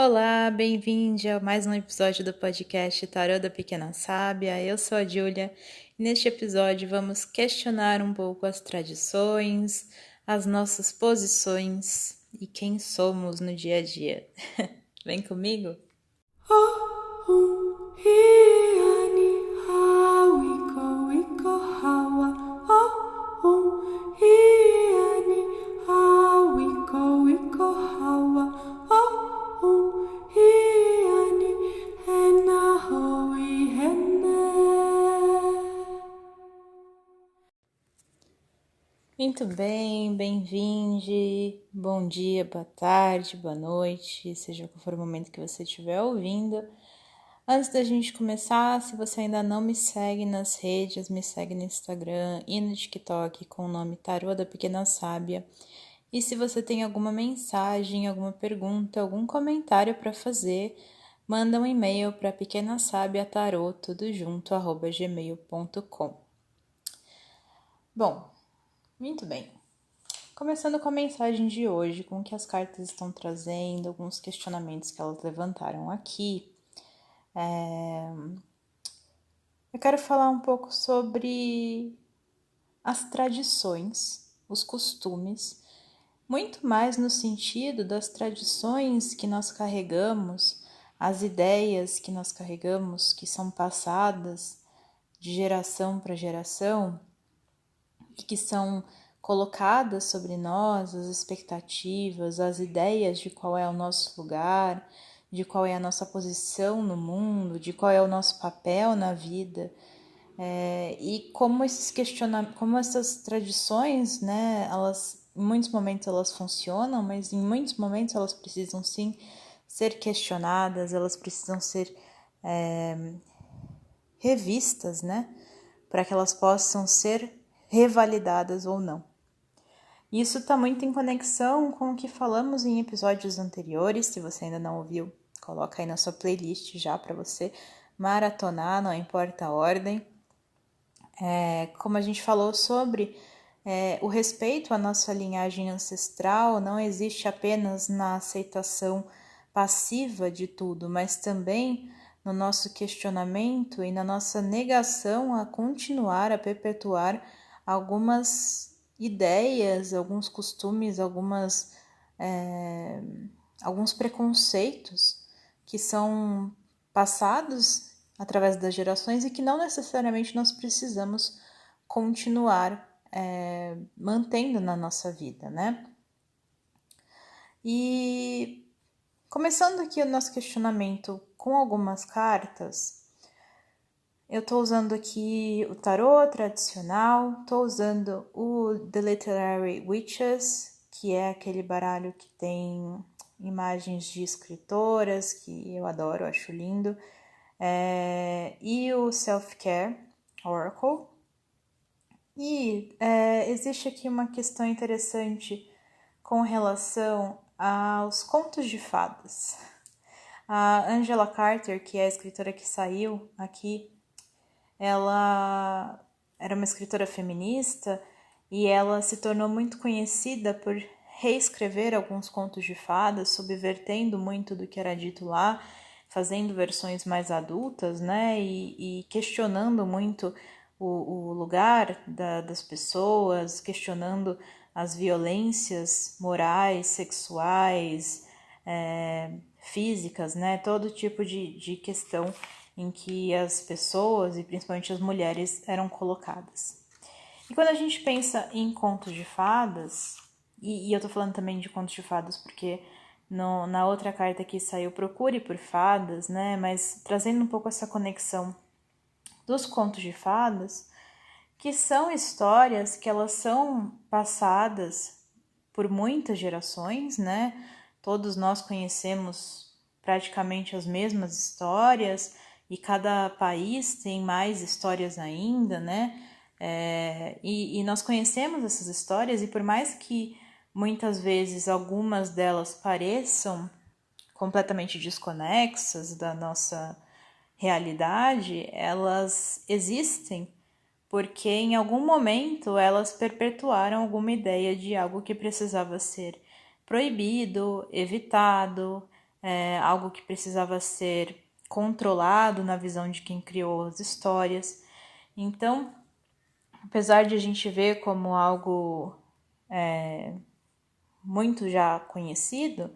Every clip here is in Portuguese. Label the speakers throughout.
Speaker 1: Olá, bem-vindo a mais um episódio do podcast Tarô da Pequena Sábia. Eu sou a Júlia e neste episódio vamos questionar um pouco as tradições, as nossas posições e quem somos no dia a dia. Vem comigo? Muito bem, bem-vinde, bom dia, boa tarde, boa noite, seja qual for o momento que você estiver ouvindo. Antes da gente começar, se você ainda não me segue nas redes, me segue no Instagram e no TikTok com o nome Tarô da Pequena Sábia. E se você tem alguma mensagem, alguma pergunta, algum comentário para fazer, manda um e-mail para pequenasabiatarot, tudo junto, @gmail.com. Bom, muito bem. Começando com a mensagem de hoje, com o que as cartas estão trazendo, alguns questionamentos que elas levantaram aqui. Eu quero falar um pouco sobre as tradições, os costumes, muito mais no sentido das tradições que nós carregamos, as ideias que nós carregamos, que são passadas de geração para geração e que são colocadas sobre nós, as expectativas, as ideias de qual é o nosso lugar, de qual é a nossa posição no mundo, de qual é o nosso papel na vida. E como como essas tradições, né, elas em muitos momentos elas funcionam, mas em muitos momentos elas precisam sim ser questionadas, elas precisam ser revistas, né, para que elas possam ser revalidadas ou não. Isso está muito em conexão com o que falamos em episódios anteriores. Se você ainda não ouviu, coloca aí na sua playlist já para você maratonar, não importa a ordem. Como a gente falou sobre o respeito à nossa linhagem ancestral, não existe apenas na aceitação passiva de tudo, mas também no nosso questionamento e na nossa negação a continuar, a perpetuar algumas ideias, alguns costumes, alguns preconceitos que são passados através das gerações e que não necessariamente nós precisamos continuar mantendo na nossa vida, né? E começando aqui o nosso questionamento com algumas cartas, eu estou usando aqui o tarô tradicional, estou usando o The Literary Witches, que é aquele baralho que tem imagens de escritoras, que eu adoro, acho lindo, e o Self-Care Oracle. E existe aqui uma questão interessante com relação aos contos de fadas. A Angela Carter, que é a escritora que saiu aqui, ela era uma escritora feminista e ela se tornou muito conhecida por reescrever alguns contos de fadas, subvertendo muito do que era dito lá, fazendo versões mais adultas, né, e questionando muito o lugar das pessoas, questionando as violências morais, sexuais, físicas, né, todo tipo de questão em que as pessoas, e principalmente as mulheres, eram colocadas. E quando a gente pensa em contos de fadas, e eu tô falando também de contos de fadas porque na outra carta que saiu, Procure por Fadas, né? Mas trazendo um pouco essa conexão dos contos de fadas, que são histórias que elas são passadas por muitas gerações, né? Todos nós conhecemos praticamente as mesmas histórias e cada país tem mais histórias ainda, né? E nós conhecemos essas histórias e por mais que muitas vezes algumas delas pareçam completamente desconexas da nossa realidade, elas existem porque em algum momento elas perpetuaram alguma ideia de algo que precisava ser proibido, evitado, algo que precisava ser controlado na visão de quem criou as histórias. Então, apesar de a gente ver como algo muito já conhecido,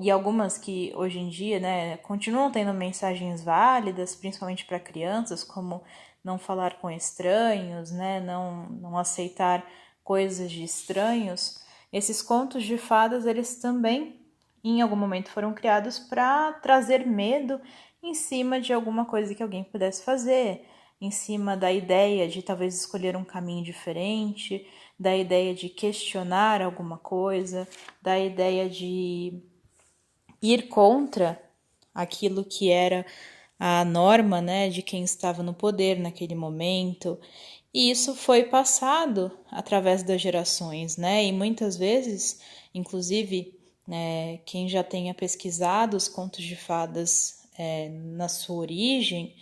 Speaker 1: e algumas que hoje em dia, né, continuam tendo mensagens válidas, principalmente para crianças, como não falar com estranhos, né, não aceitar coisas de estranhos. Esses contos de fadas, eles também, em algum momento, foram criados para trazer medo em cima de alguma coisa que alguém pudesse fazer, em cima da ideia de talvez escolher um caminho diferente, da ideia de questionar alguma coisa, da ideia de ir contra aquilo que era a norma, né, de quem estava no poder naquele momento. E isso foi passado através das gerações, né? E muitas vezes, inclusive, quem já tenha pesquisado os contos de fadas na sua origem,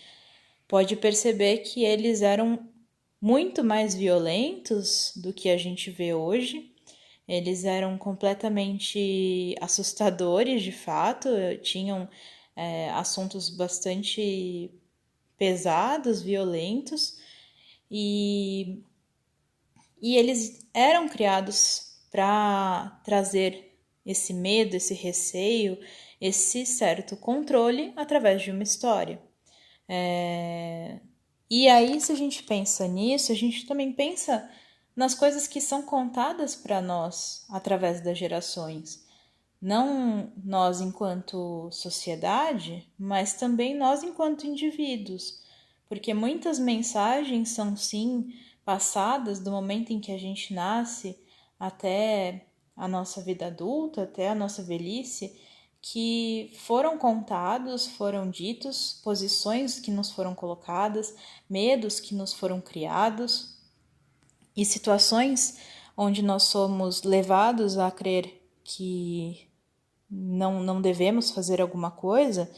Speaker 1: pode perceber que eles eram muito mais violentos do que a gente vê hoje. Eles eram completamente assustadores, de fato, tinham assuntos bastante pesados, violentos, e eles eram criados para trazer esse medo, esse receio, esse certo controle através de uma história. E aí, se a gente pensa nisso, a gente também pensa nas coisas que são contadas para nós através das gerações. Não nós enquanto sociedade, mas também nós enquanto indivíduos. Porque muitas mensagens são sim passadas do momento em que a gente nasce até a nossa vida adulta, até a nossa velhice, que foram contados, foram ditos, posições que nos foram colocadas, medos que nos foram criados e situações onde nós somos levados a crer que não devemos fazer alguma coisa,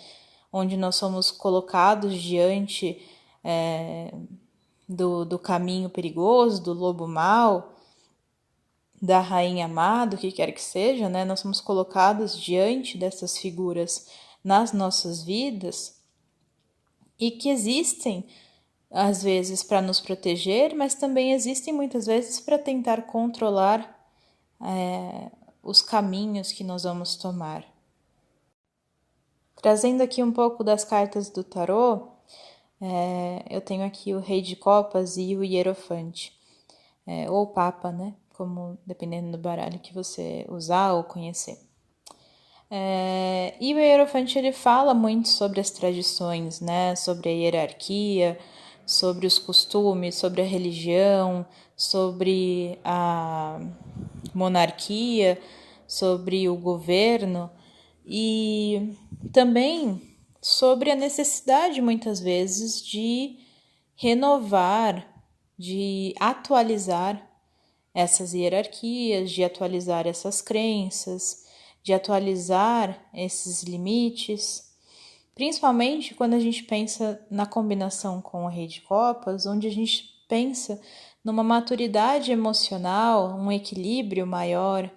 Speaker 1: onde nós somos colocados diante do caminho perigoso, do lobo mau, da rainha má, do que quer que seja, né? Nós somos colocados diante dessas figuras nas nossas vidas e que existem às vezes para nos proteger, mas também existem muitas vezes para tentar controlar os caminhos que nós vamos tomar. Trazendo aqui um pouco das cartas do tarô, eu tenho aqui o Rei de Copas e o Hierofante, ou Papa, né? Como dependendo do baralho que você usar ou conhecer. E o Hierofante ele fala muito sobre as tradições, né? Sobre a hierarquia, sobre os costumes, sobre a religião, sobre a monarquia, sobre o governo e também sobre a necessidade, muitas vezes, de renovar, de atualizar essas hierarquias, de atualizar essas crenças, de atualizar esses limites, principalmente quando a gente pensa na combinação com o Rei de Copas, onde a gente pensa numa maturidade emocional, um equilíbrio maior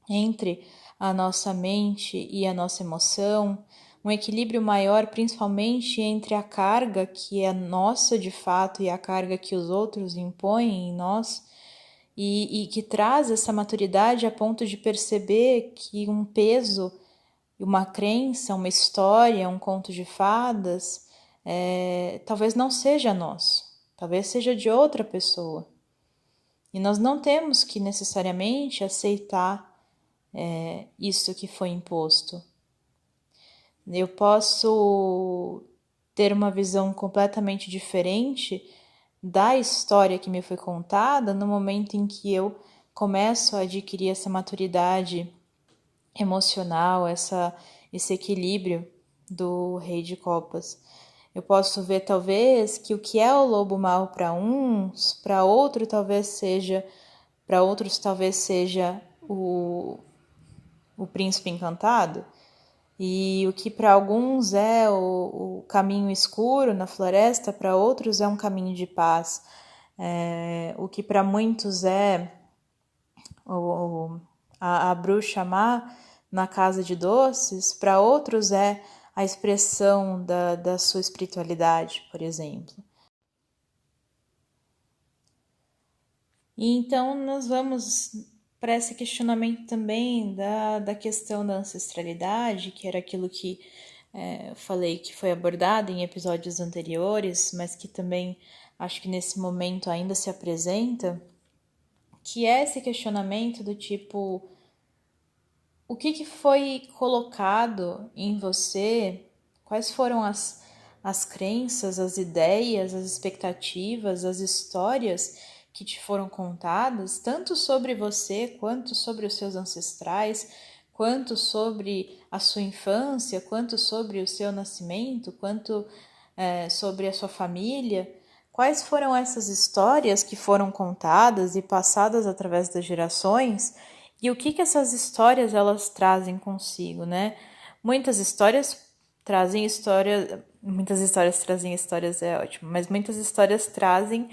Speaker 1: entre a nossa mente e a nossa emoção, um equilíbrio maior principalmente entre a carga que é nossa de fato e a carga que os outros impõem em nós, e que traz essa maturidade a ponto de perceber que um peso, uma crença, uma história, um conto de fadas, talvez não seja nosso, talvez seja de outra pessoa. E nós não temos que necessariamente aceitar isso que foi imposto. Eu posso ter uma visão completamente diferente da história que me foi contada no momento em que eu começo a adquirir essa maturidade emocional, esse equilíbrio do Rei de Copas. Eu posso ver talvez que o que é o lobo mau para uns, para outros talvez seja o príncipe encantado, e o que para alguns é o caminho escuro na floresta, para outros é um caminho de paz. O que para muitos é a bruxa má, na casa de doces, para outros é a expressão da sua espiritualidade, por exemplo. E então nós vamos para esse questionamento também da questão da ancestralidade, que era aquilo que eu falei que foi abordado em episódios anteriores, mas que também acho que nesse momento ainda se apresenta, que é esse questionamento do tipo, o que foi colocado em você, quais foram as crenças, as ideias, as expectativas, as histórias que te foram contadas, tanto sobre você, quanto sobre os seus ancestrais, quanto sobre a sua infância, quanto sobre o seu nascimento, quanto sobre a sua família. Quais foram essas histórias que foram contadas e passadas através das gerações e o que essas histórias elas trazem consigo, né? Muitas histórias trazem histórias é ótimo, mas muitas histórias trazem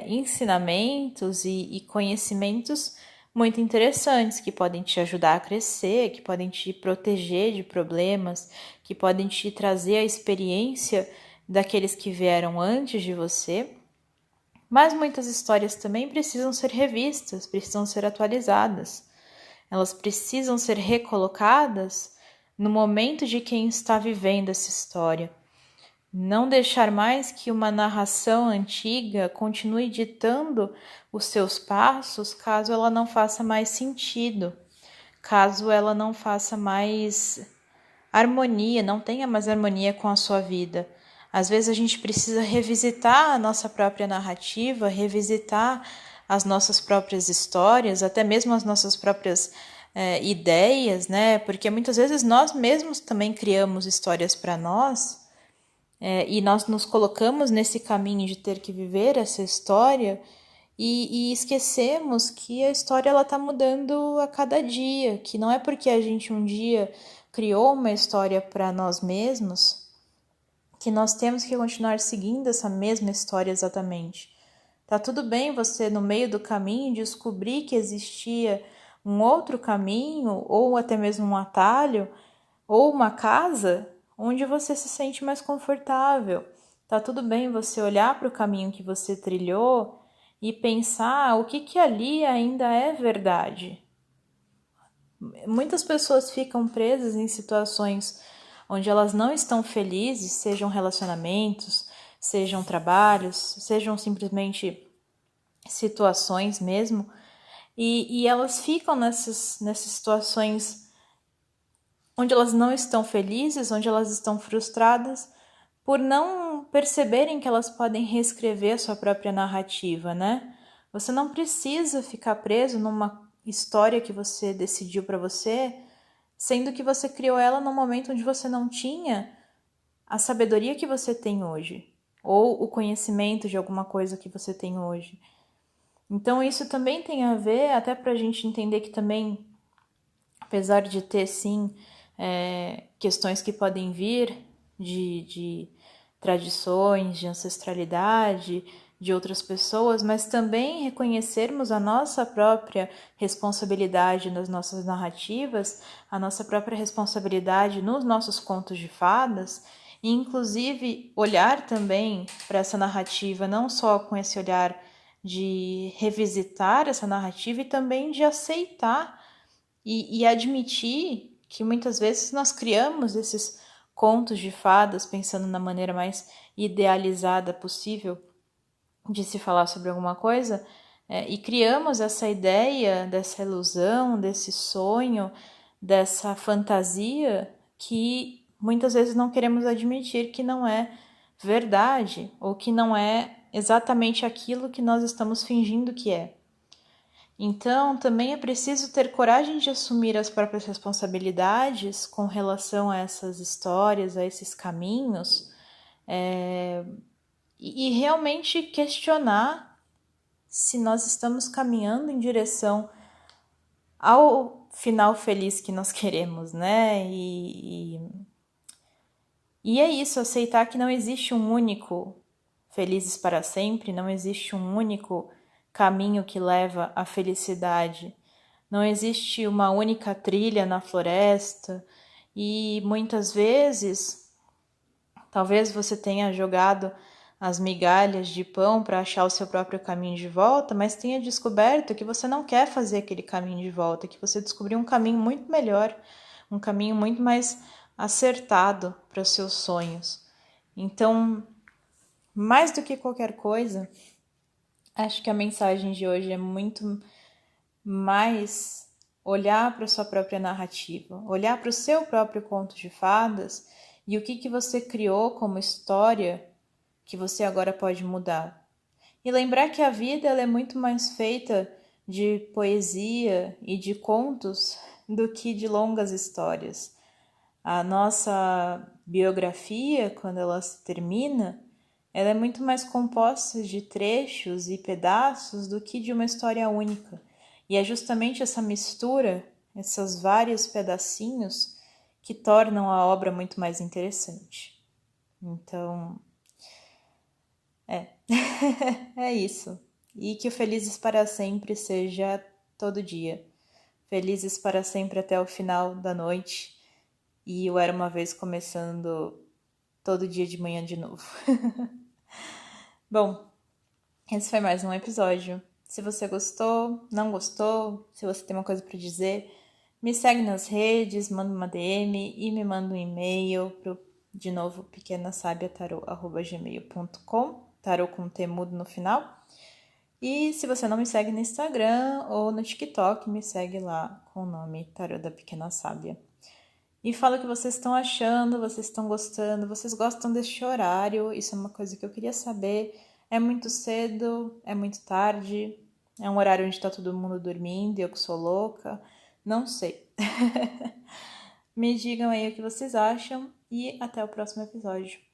Speaker 1: ensinamentos e conhecimentos muito interessantes que podem te ajudar a crescer, que podem te proteger de problemas, que podem te trazer a experiência daqueles que vieram antes de você. Mas muitas histórias também precisam ser revistas, precisam ser atualizadas. Elas precisam ser recolocadas no momento de quem está vivendo essa história. Não deixar mais que uma narração antiga continue ditando os seus passos caso ela não faça mais sentido, caso ela não faça mais harmonia, não tenha mais harmonia com a sua vida. Às vezes a gente precisa revisitar a nossa própria narrativa, revisitar as nossas próprias histórias, até mesmo as nossas próprias ideias, né? Porque muitas vezes nós mesmos também criamos histórias para nós e nós nos colocamos nesse caminho de ter que viver essa história e esquecemos que a história ela está mudando a cada dia, que não é porque a gente um dia criou uma história para nós mesmos que nós temos que continuar seguindo essa mesma história exatamente. Tá tudo bem você, no meio do caminho, descobrir que existia um outro caminho, ou até mesmo um atalho, ou uma casa onde você se sente mais confortável. Tá tudo bem você olhar para o caminho que você trilhou e pensar o que ali ainda é verdade. Muitas pessoas ficam presas em situações onde elas não estão felizes, sejam relacionamentos, sejam trabalhos, sejam simplesmente situações mesmo, e elas ficam nessas situações onde elas não estão felizes, onde elas estão frustradas, por não perceberem que elas podem reescrever a sua própria narrativa, né? Você não precisa ficar preso numa história que você decidiu para você, sendo que você criou ela num momento onde você não tinha a sabedoria que você tem hoje, ou o conhecimento de alguma coisa que você tem hoje. Então isso também tem a ver, até para a gente entender que também, apesar de ter sim questões que podem vir de tradições, de ancestralidade, de outras pessoas, mas também reconhecermos a nossa própria responsabilidade nas nossas narrativas, a nossa própria responsabilidade nos nossos contos de fadas, e inclusive olhar também para essa narrativa, não só com esse olhar de revisitar essa narrativa e também de aceitar e admitir que muitas vezes nós criamos esses contos de fadas pensando na maneira mais idealizada possível de se falar sobre alguma coisa e criamos essa ideia dessa ilusão, desse sonho, dessa fantasia que muitas vezes não queremos admitir que não é verdade ou que não é exatamente aquilo que nós estamos fingindo que é. Então, também é preciso ter coragem de assumir as próprias responsabilidades com relação a essas histórias, a esses caminhos, e realmente questionar se nós estamos caminhando em direção ao final feliz que nós queremos, né? E é isso, aceitar que não existe um único felizes para sempre, não existe um único caminho que leva à felicidade. Não existe uma única trilha na floresta e muitas vezes, talvez você tenha jogado as migalhas de pão para achar o seu próprio caminho de volta, mas tenha descoberto que você não quer fazer aquele caminho de volta, que você descobriu um caminho muito melhor, um caminho muito mais acertado para os seus sonhos. Então, mais do que qualquer coisa, acho que a mensagem de hoje é muito mais olhar para a sua própria narrativa, olhar para o seu próprio conto de fadas e o que você criou como história que você agora pode mudar. E lembrar que a vida ela é muito mais feita de poesia e de contos do que de longas histórias. A nossa biografia, quando ela se termina, ela é muito mais composta de trechos e pedaços do que de uma história única. E é justamente essa mistura, esses vários pedacinhos, que tornam a obra muito mais interessante. Então, é isso. E que o Felizes para Sempre seja todo dia. Felizes para sempre até o final da noite. E eu era uma vez começando todo dia de manhã de novo. Bom, esse foi mais um episódio. Se você gostou, não gostou, se você tem uma coisa para dizer, me segue nas redes, manda uma DM e me manda um e-mail pro, de novo, pequenasabiatarô@gmail.com, tarô com T mudo no final. E se você não me segue no Instagram ou no TikTok, me segue lá com o nome Tarô da Pequena Sábia. E fala o que vocês estão achando, vocês estão gostando, vocês gostam deste horário, isso é uma coisa que eu queria saber. É muito cedo, é muito tarde, é um horário onde está todo mundo dormindo e eu que sou louca, não sei. Me digam aí o que vocês acham e até o próximo episódio.